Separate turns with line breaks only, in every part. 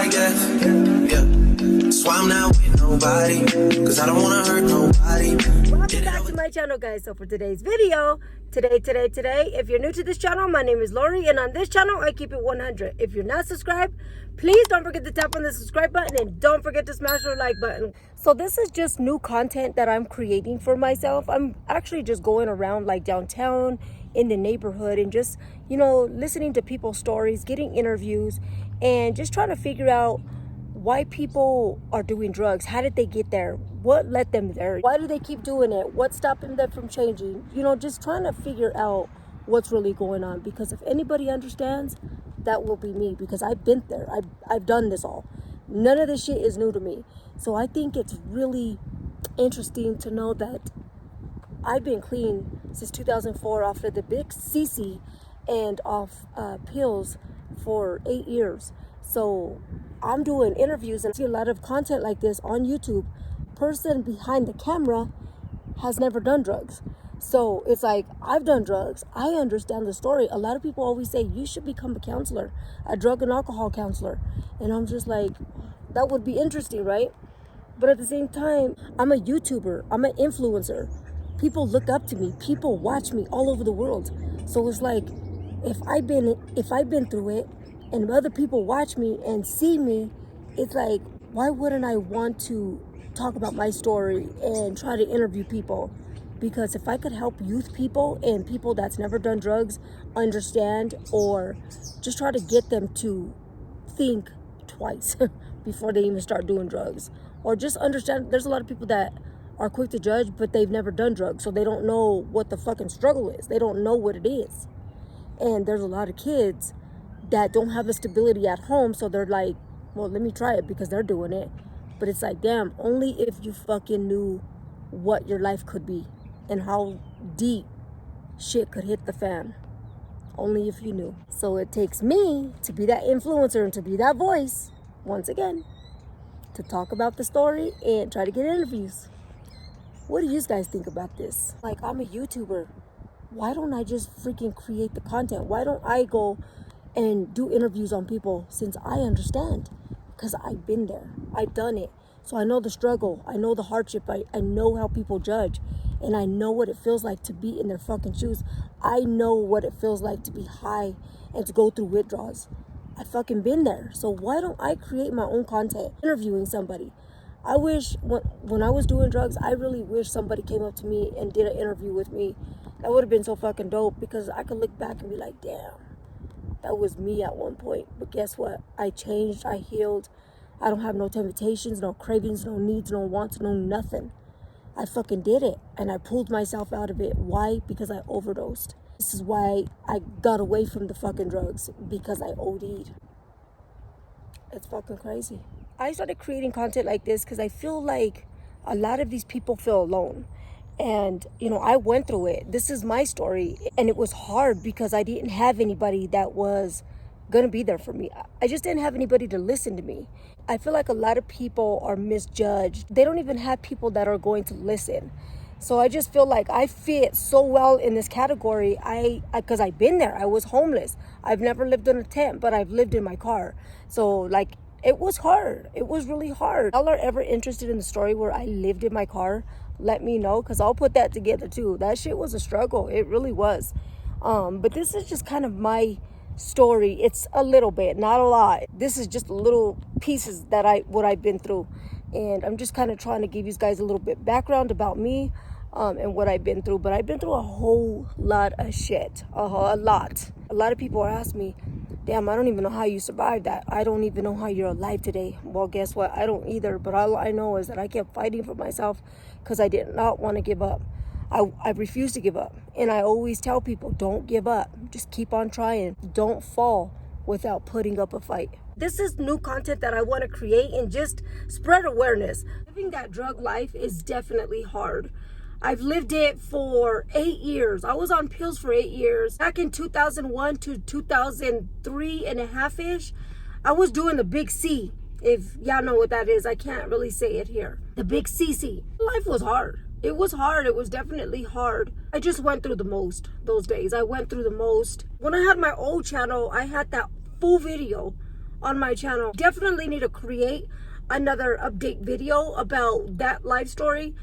I guess. Yeah. That's why I'm not with nobody, cause I don't wanna hurt nobody.
Welcome back to my channel, guys. So for today's video, today, if you're new to this channel, my name is Lori, and on this channel, I keep it 100. If you're not subscribed, please don't forget to tap on the subscribe button and don't forget to smash the like button. So this is just new content that I'm creating for myself. I'm actually just going around like downtown in the neighborhood and just, you know, listening to people's stories, getting interviews, and just trying to figure out why people are doing drugs. How did they get there? What led them there? Why do they keep doing it? What's stopping them from changing? You know, just trying to figure out what's really going on. Because if anybody understands, that will be me. Because I've been there. I've done this all. None of this shit is new to me. So I think it's really interesting to know that I've been clean since 2004 off of the big CC and off pills for 8 years. So I'm doing interviews and see a lot of content like this on YouTube. Person behind the camera has never done drugs. So it's like, I've done drugs. I understand the story. A lot of people always say, you should become a counselor, a drug and alcohol counselor. And I'm just like, that would be interesting, right? But at the same time, I'm a YouTuber. I'm an influencer. People look up to me. People watch me all over the world. So it's like, if I've been through it, and other people watch me and see me, it's like, why wouldn't I want to talk about my story and try to interview people? Because if I could help youth people and people that's never done drugs understand, or just try to get them to think twice before they even start doing drugs, or just understand, there's a lot of people that are quick to judge, but they've never done drugs, so they don't know what the fucking struggle is. They don't know what it is. And there's a lot of kids that don't have a stability at home, so they're like, well, let me try it because they're doing it. But it's like, damn, only if you fucking knew what your life could be and how deep shit could hit the fan. Only if you knew. So it takes me to be that influencer and to be that voice, once again, to talk about the story and try to get interviews. What do you guys think about this? Like, I'm a YouTuber. Why don't I just freaking create the content? Why don't I go and do interviews on people, since I understand? Because I've been there. I've done it. So I know the struggle. I know the hardship. I know how people judge. And I know what it feels like to be in their fucking shoes. I know what it feels like to be high and to go through withdrawals. I fucking been there. So why don't I create my own content, interviewing somebody? I wish, when I was doing drugs, I really wish somebody came up to me and did an interview with me. That would have been so fucking dope, because I could look back and be like, damn, that was me at one point. But guess what? I changed. I healed. I don't have no temptations, no cravings, no needs, no wants, no nothing. I fucking did it. And I pulled myself out of it. Why? Because I overdosed. This is why I got away from the fucking drugs. Because I OD'd. It's fucking crazy. I started creating content like this because I feel like a lot of these people feel alone. And, you know, I went through it. This is my story. And it was hard because I didn't have anybody that was going to be there for me. I just didn't have anybody to listen to me. I feel like a lot of people are misjudged. They don't even have people that are going to listen. So I just feel like I fit so well in this category. Because I've been there. I was homeless. I've never lived in a tent, but I've lived in my car. So, like, it was hard. It was really hard. Y'all are ever interested in the story where I lived in my car? Let me know, because I'll put that together too. That shit was a struggle. It really was. But this is just kind of my story. It's a little bit, not a lot. This is just little pieces that what I've been through. And I'm just kind of trying to give you guys a little bit background about me and what I've been through. But I've been through a whole lot of shit. A lot. A lot of people are asking me, damn, I don't even know how you survived that. I don't even know how you're alive today. Well, guess what? I don't either. But all I know is that I kept fighting for myself because I did not want to give up. I refused to give up. And I always tell people, don't give up. Just keep on trying. Don't fall without putting up a fight. This is new content that I want to create and just spread awareness. Living that drug life is definitely hard. I've lived it for 8 years. I was on pills for 8 years. Back in 2001 to 2003 and a half-ish, I was doing the big C. If y'all know what that is, I can't really say it here. The big CC. Life was hard. It was hard. It was definitely hard. I just went through the most those days. I went through the most. When I had my old channel, I had that full video on my channel. Definitely need to create another update video about that life story,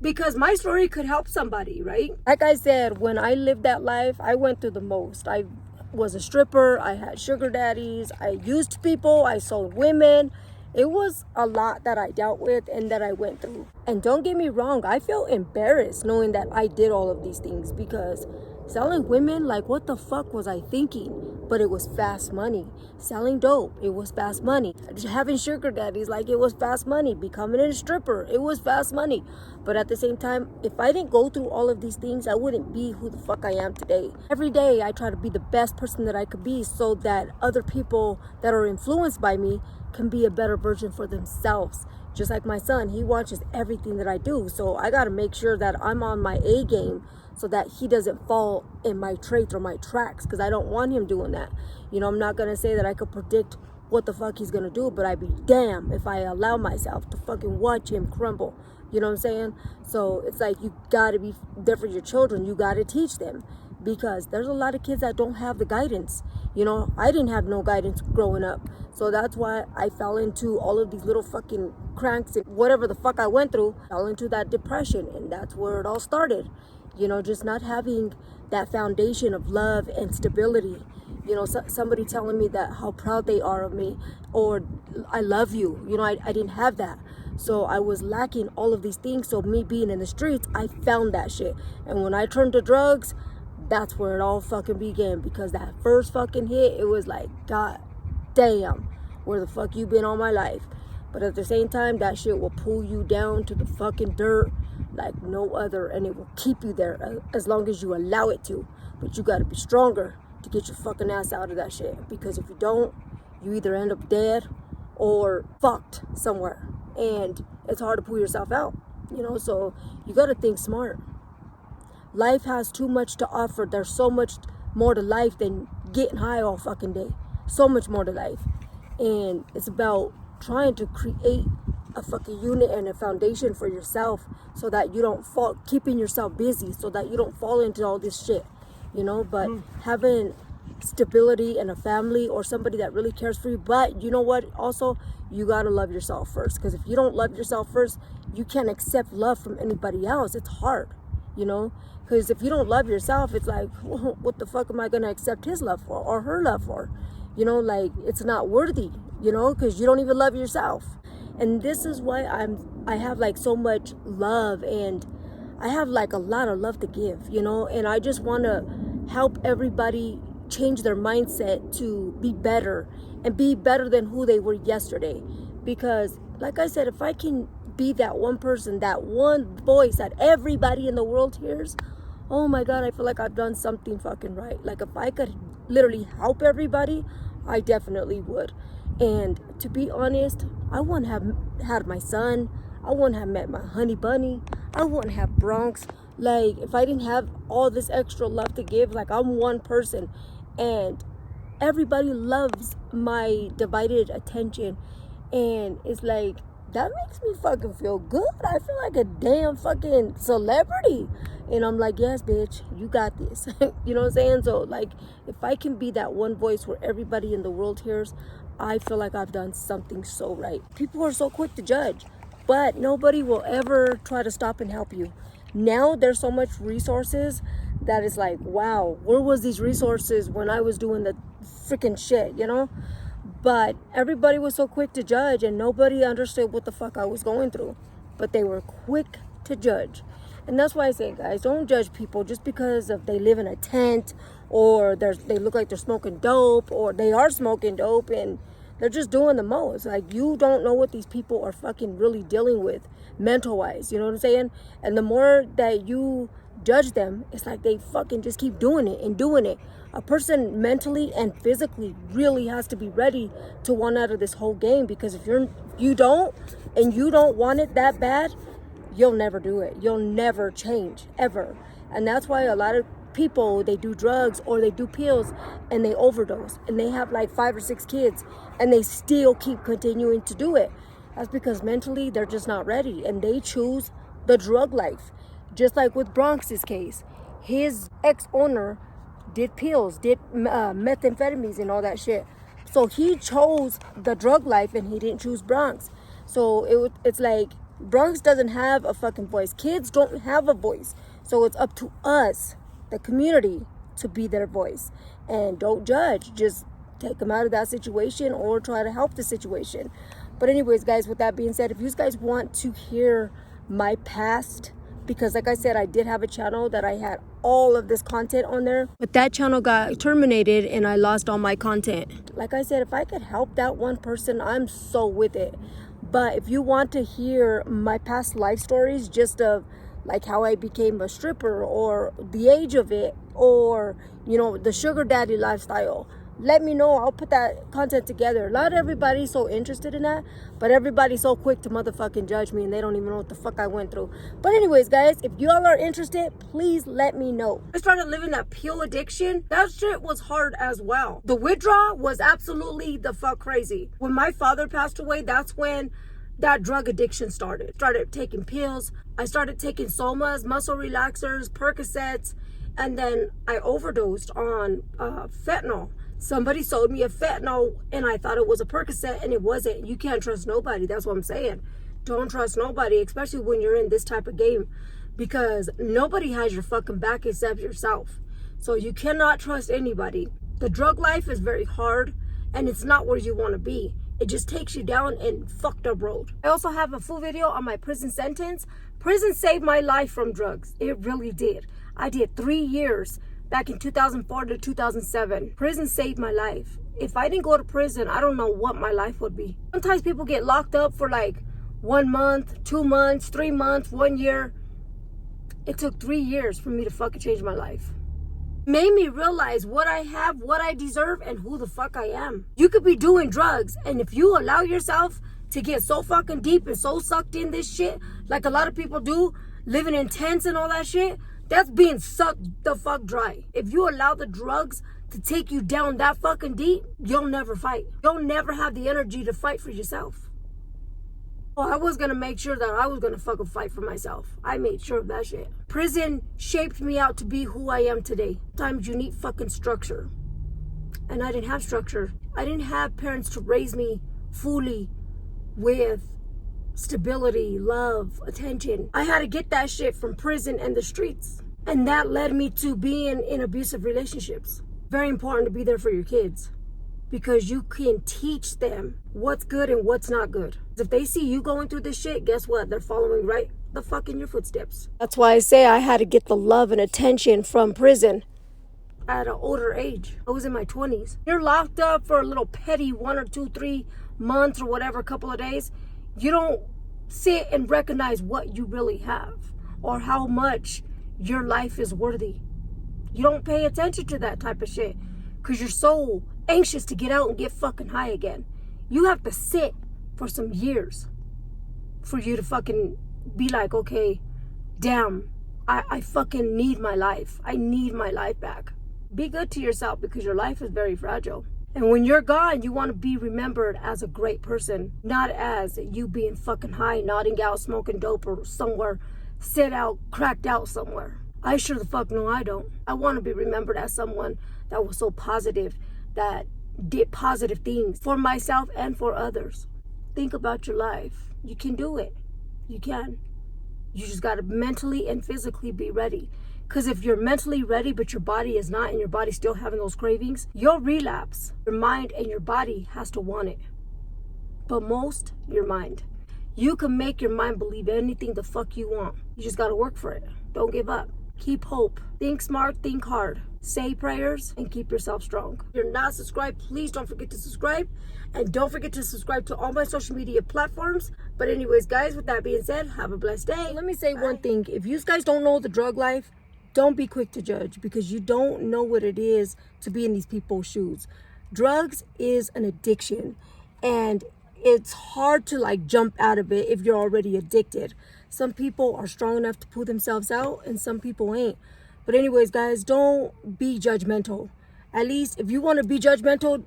because my story could help somebody, right? Like I said, when I lived that life, I went through the most. I was a stripper, I had sugar daddies, I used people, I sold women. It was a lot that I dealt with and that I went through. And don't get me wrong, I feel embarrassed knowing that I did all of these things, because selling women, like, what the fuck was I thinking? But it was fast money. Selling dope, it was fast money. Having sugar daddies, like, it was fast money. Becoming a stripper, it was fast money. But at the same time, if I didn't go through all of these things, I wouldn't be who the fuck I am today. Every day I try to be the best person that I could be, so that other people that are influenced by me can be a better version for themselves. Just like my son, he watches everything that I do, so I gotta make sure that I'm on my A game, so that he doesn't fall in my traits or my tracks, because I don't want him doing that. You know, I'm not gonna say that I could predict what the fuck he's gonna do, but I'd be damn if I allow myself to fucking watch him crumble. You know what I'm saying? So it's like, you gotta be there for your children. You gotta teach them, because there's a lot of kids that don't have the guidance. You know, I didn't have no guidance growing up. So that's why I fell into all of these little fucking cranks and whatever the fuck I went through, fell into that depression. And that's where it all started. You know, just not having that foundation of love and stability. You know, somebody telling me that how proud they are of me, or I love you. You know, I didn't have that. So I was lacking all of these things. So me being in the streets, I found that shit. And when I turned to drugs, that's where it all fucking began. Because that first fucking hit, it was like, God damn, where the fuck you been all my life? But at the same time, that shit will pull you down to the fucking dirt like no other, and it will keep you there as long as you allow it to. But you gotta be stronger to get your fucking ass out of that shit, because if you don't, you either end up dead or fucked somewhere, and it's hard to pull yourself out, you know. So you gotta think smart. Life has too much to offer. There's so much more to life than getting high all fucking day. So much more to life. And it's about trying to create a fucking unit and a foundation for yourself, so that you don't fall, keeping yourself busy, so that you don't fall into all this shit, you know. But having stability and a family, or somebody that really cares for you. But you know what, also, you gotta love yourself first, because if you don't love yourself first, you can't accept love from anybody else. It's hard, you know, because if you don't love yourself, it's like, well, what the fuck am I gonna accept his love for, or her love for? You know, like, it's not worthy, you know, because you don't even love yourself. And this is why I have like so much love, and I have like a lot of love to give, you know. And I just want to help everybody change their mindset to be better, and be better than who they were yesterday. Because like I said, if I can be that one person, that one voice that everybody in the world hears, oh my God, I feel like I've done something fucking right. Like, if I could literally help everybody, I definitely would. And to be honest, I wouldn't have had my son. I wouldn't have met my honey bunny. I wouldn't have Bronx. Like, if I didn't have all this extra love to give, like, I'm one person, and everybody loves my divided attention. And it's like, that makes me fucking feel good. I feel like a damn fucking celebrity. And I'm like, yes, bitch, you got this. You know what I'm saying? So, like, if I can be that one voice where everybody in the world hears, I feel like I've done something so right. People are so quick to judge, but nobody will ever try to stop and help you. Now there's so much resources that it's like, wow, where was these resources when I was doing the freaking shit, you know? But everybody was so quick to judge, and nobody understood what the fuck I was going through. But they were quick to judge. And that's why I say, guys, don't judge people just because of they live in a tent, or they look like they're smoking dope, or they are smoking dope and they're just doing the most. Like, you don't know what these people are fucking really dealing with mental wise, you know what I'm saying? And the more that you judge them, it's like they fucking just keep doing it and doing it. A person mentally and physically really has to be ready to want out of this whole game, because if you don't want it that bad, you'll never do it. You'll never change, ever. And that's why a lot of people, they do drugs or they do pills and they overdose, and they have like 5 or 6 kids, and they still keep continuing to do it. That's because mentally they're just not ready, and they choose the drug life. Just like with Bronx's case, his ex-owner did pills, did methamphetamines and all that shit. So he chose the drug life and he didn't choose Bronx. So it's like Bronx doesn't have a fucking voice. Kids don't have a voice. So it's up to us, the community, to be their voice. And don't judge. Just take them out of that situation or try to help the situation. But anyways, guys, with that being said, if you guys want to hear my past, because like I said, I did have a channel that I had all of this content on there, but that channel got terminated and I lost all my content. Like I said, if I could help that one person, I'm so with it. But if you want to hear my past life stories, just of like how I became a stripper, or the age of it, or you know, the sugar daddy lifestyle, let me know. I'll put that content together. Not everybody's so interested in that, but everybody's so quick to motherfucking judge me and they don't even know what the fuck I went through. But anyways, guys, if y'all are interested, please let me know. I started living that pill addiction. That shit was hard as well. The withdrawal was absolutely the fuck crazy. When my father passed away, that's when that drug addiction started. Started taking pills. I started taking somas, muscle relaxers, Percocets, and then I overdosed on fentanyl. Somebody sold me a fentanyl and I thought it was a Percocet and it wasn't. You can't trust nobody. That's what I'm saying. Don't trust nobody, especially when you're in this type of game, because nobody has your fucking back except yourself. So you cannot trust anybody. The drug life is very hard and it's not where you want to be. It just takes you down and fucked up road. I also have a full video on my prison sentence. Prison saved my life from drugs. It really did. I did 3 years back in 2004 to 2007. Prison saved my life. If I didn't go to prison, I don't know what my life would be. Sometimes people get locked up for like 1 month, 2 months, 3 months, 1 year. It took 3 years for me to fucking change my life. Made me realize what I have, what I deserve, and who the fuck I am. You could be doing drugs, and if you allow yourself to get so fucking deep and so sucked in this shit, like a lot of people do, living in tents and all that shit, that's being sucked the fuck dry. If you allow the drugs to take you down that fucking deep, you'll never fight. You'll never have the energy to fight for yourself. Oh, I was gonna make sure that I was gonna fucking fight for myself. I made sure of that shit. Prison shaped me out to be who I am today. Sometimes you need fucking structure. And I didn't have structure. I didn't have parents to raise me fully with stability, love, attention. I had to get that shit from prison and the streets. And that led me to being in abusive relationships. Very important to be there for your kids, because you can teach them what's good and what's not good. If they see you going through this shit, guess what? They're following right the fuck in your footsteps. That's why I say I had to get the love and attention from prison at an older age. I was in my 20s. You're locked up for a little petty 1 or 2, 3 months or whatever, couple of days. You don't sit and recognize what you really have or how much your life is worthy. You don't pay attention to that type of shit because you're so anxious to get out and get fucking high again. You have to sit for some years for you to fucking be like, okay, damn, I fucking need my life. I need my life back. Be good to yourself, because your life is very fragile. And when you're gone, you want to be remembered as a great person, not as you being fucking high, nodding out, smoking dope, or somewhere, sit out, cracked out somewhere. I sure the fuck know I don't. I want to be remembered as someone that was so positive, that did positive things for myself and for others. Think about your life. You can do it. You can. You just got to mentally and physically be ready. Because if you're mentally ready, but your body is not, and your body's still having those cravings, you'll relapse. Your mind and your body has to want it. But most, your mind. You can make your mind believe anything the fuck you want. You just got to work for it. Don't give up. Keep hope. Think smart, think hard. Say prayers and keep yourself strong. If you're not subscribed, please don't forget to subscribe. And don't forget to subscribe to all my social media platforms. But anyways, guys, with that being said, have a blessed day. Let me say one thing. If you guys don't know the drug life, don't be quick to judge, because you don't know what it is to be in these people's shoes. Drugs is an addiction, and it's hard to like jump out of it if you're already addicted. Some people are strong enough to pull themselves out, and some people ain't. But anyways, guys, don't be judgmental. At least if you want to be judgmental,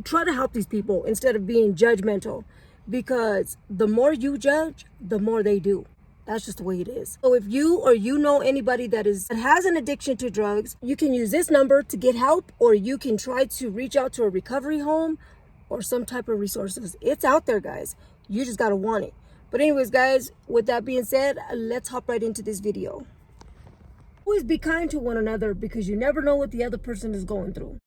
try to help these people instead of being judgmental, because the more you judge, the more they do. That's just the way it is. So if you or you know anybody that has an addiction to drugs, you can use this number to get help, or you can try to reach out to a recovery home or some type of resources. It's out there, guys. You just got to want it. But anyways, guys, with that being said, let's hop right into this video. Always be kind to one another because you never know what the other person is going through.